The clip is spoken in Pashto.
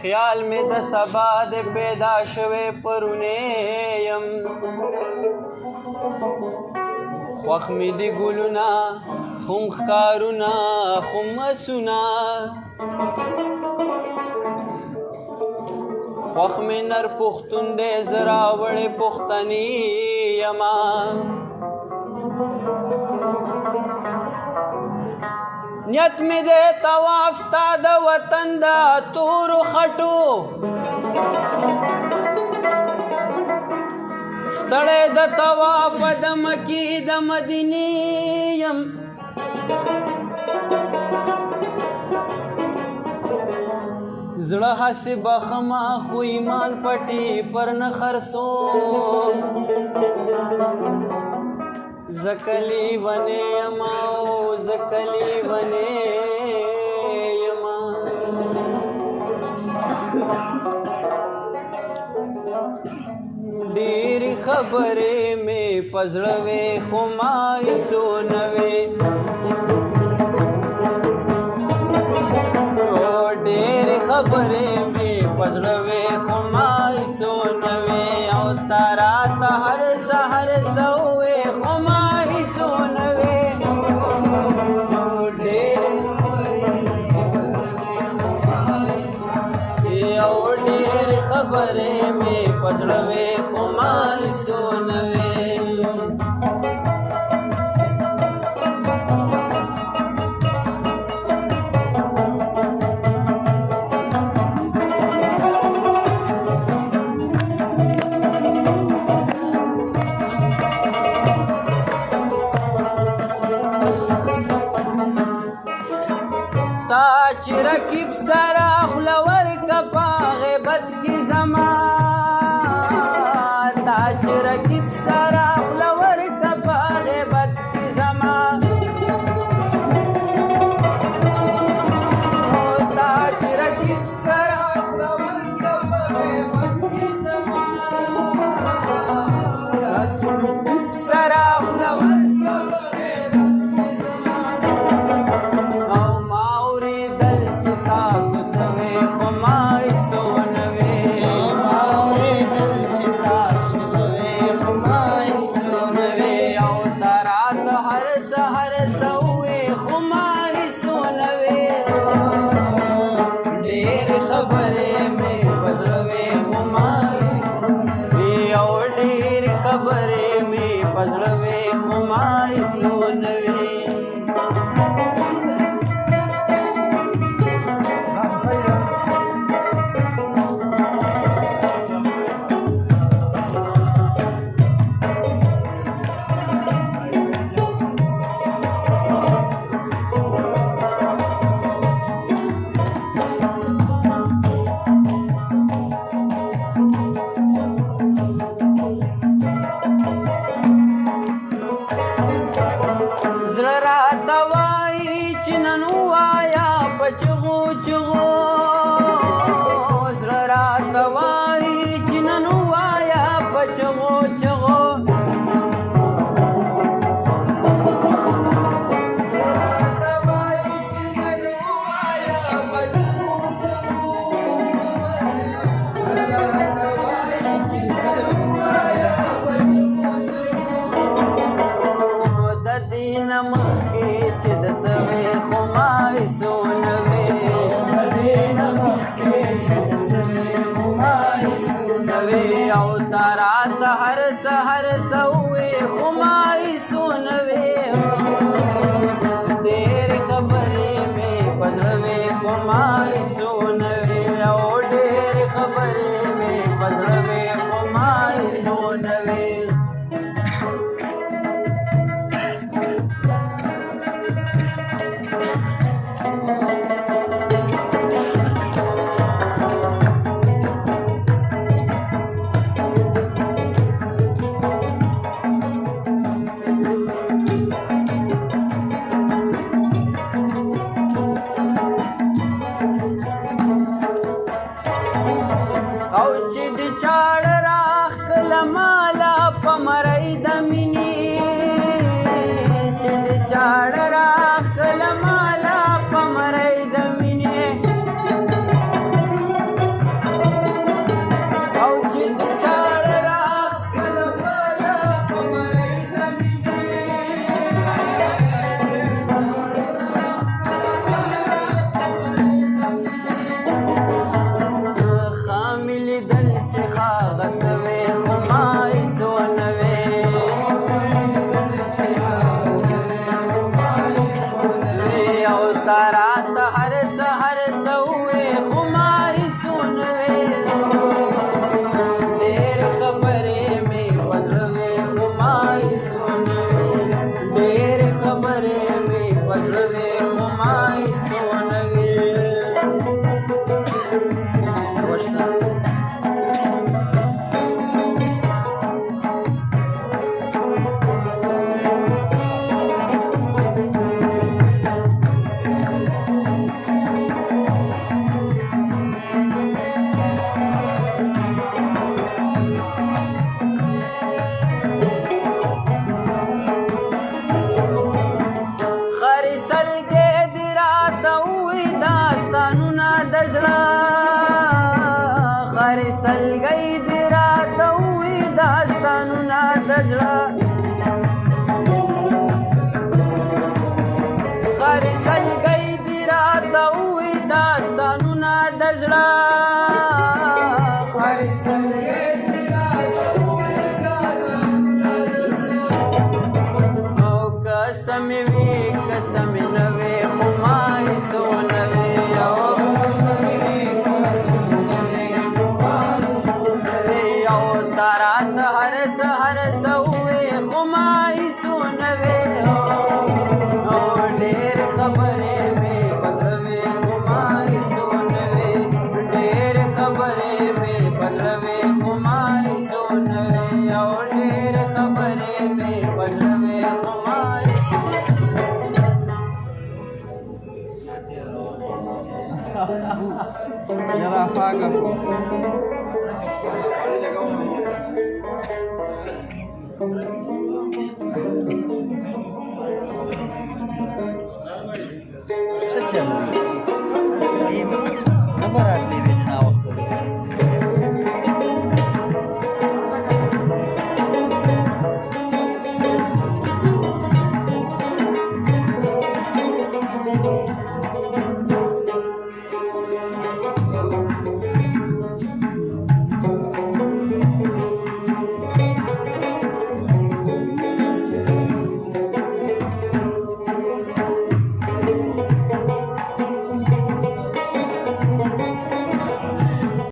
خیال می د سبا د پیدا شوی پرونه یم خوښ می د ګلونه خم ښکارونه خم اسونه خوښ می نر پښتون دی زه راوړې پښتني یمه نیت می دی طواف ستا د وطن د تورو خټو ستړی د طواف د مکې د مدینې یم زړه هسې بخمه خو ایمان پټي پر نه خرڅوم زه کلی ونې یمه او زه کلی ونې یمه ډېرې خبرې مې په زړه وې خو ما هېڅو نه وې ډېرې خبرې مې په زړه وې خو ما هېڅو نه وې او تا راته هر سحر څه ووې خو ما هېڅو نه وې او ډېرې خبرې مې په زړه وې خو ما هېڅو نه وې تا چې رقیب سره خوله ورکه په غیبت کې زما تا چې رقیب سره خوله ورکه په غیبت کې زما تا چې رقیب سره خوله ورکه په غیبت کې زما تا چې رقیب سره خوله ورکه په خبرې مې په زړه وې خو ما هېڅو نه وې زړه راته وایي چې نن ووایه په چغو چغو زړه راته وایي چې نن ووایه په چغو چغو مخکې چې د سوې خو ما هېڅو نه وې د دې نه مخکې چې د سوې خو ما هېڅو نه وې او تا راته هر سحر څه ووې خو ما هېڅو نه وې ډېرې خبرې مې په زړه وې خو ما هېڅو نه وې او ډېرې خبرې مې په زړه وې خو ما هېڅو نه وې چاړه راخله مالا په ترات هر سحر سوې خماري سونوي ډېر خبرې مې پزړوي خماري سونوي ډېر خبرې مې پزړوي خماري سونوي سلګي دې راته وې داستانونه د زړه خاري سلګي دې راته وې داستانونه د زړه خاري سلګي دې راته وې داستانونه د زړه او قسم وي قسم نه وي خو ما هیڅ نه وي او قسم وي قسم ترات هر سحر سوې خمای سونوي او ډېر خبرې مې پزړوي خمای سونوي ډېر خبرې مې پزړوي خمای سونوي او ډېر خبرې مې پزړوي خمای سونوي یرا فاګه Setiap hari.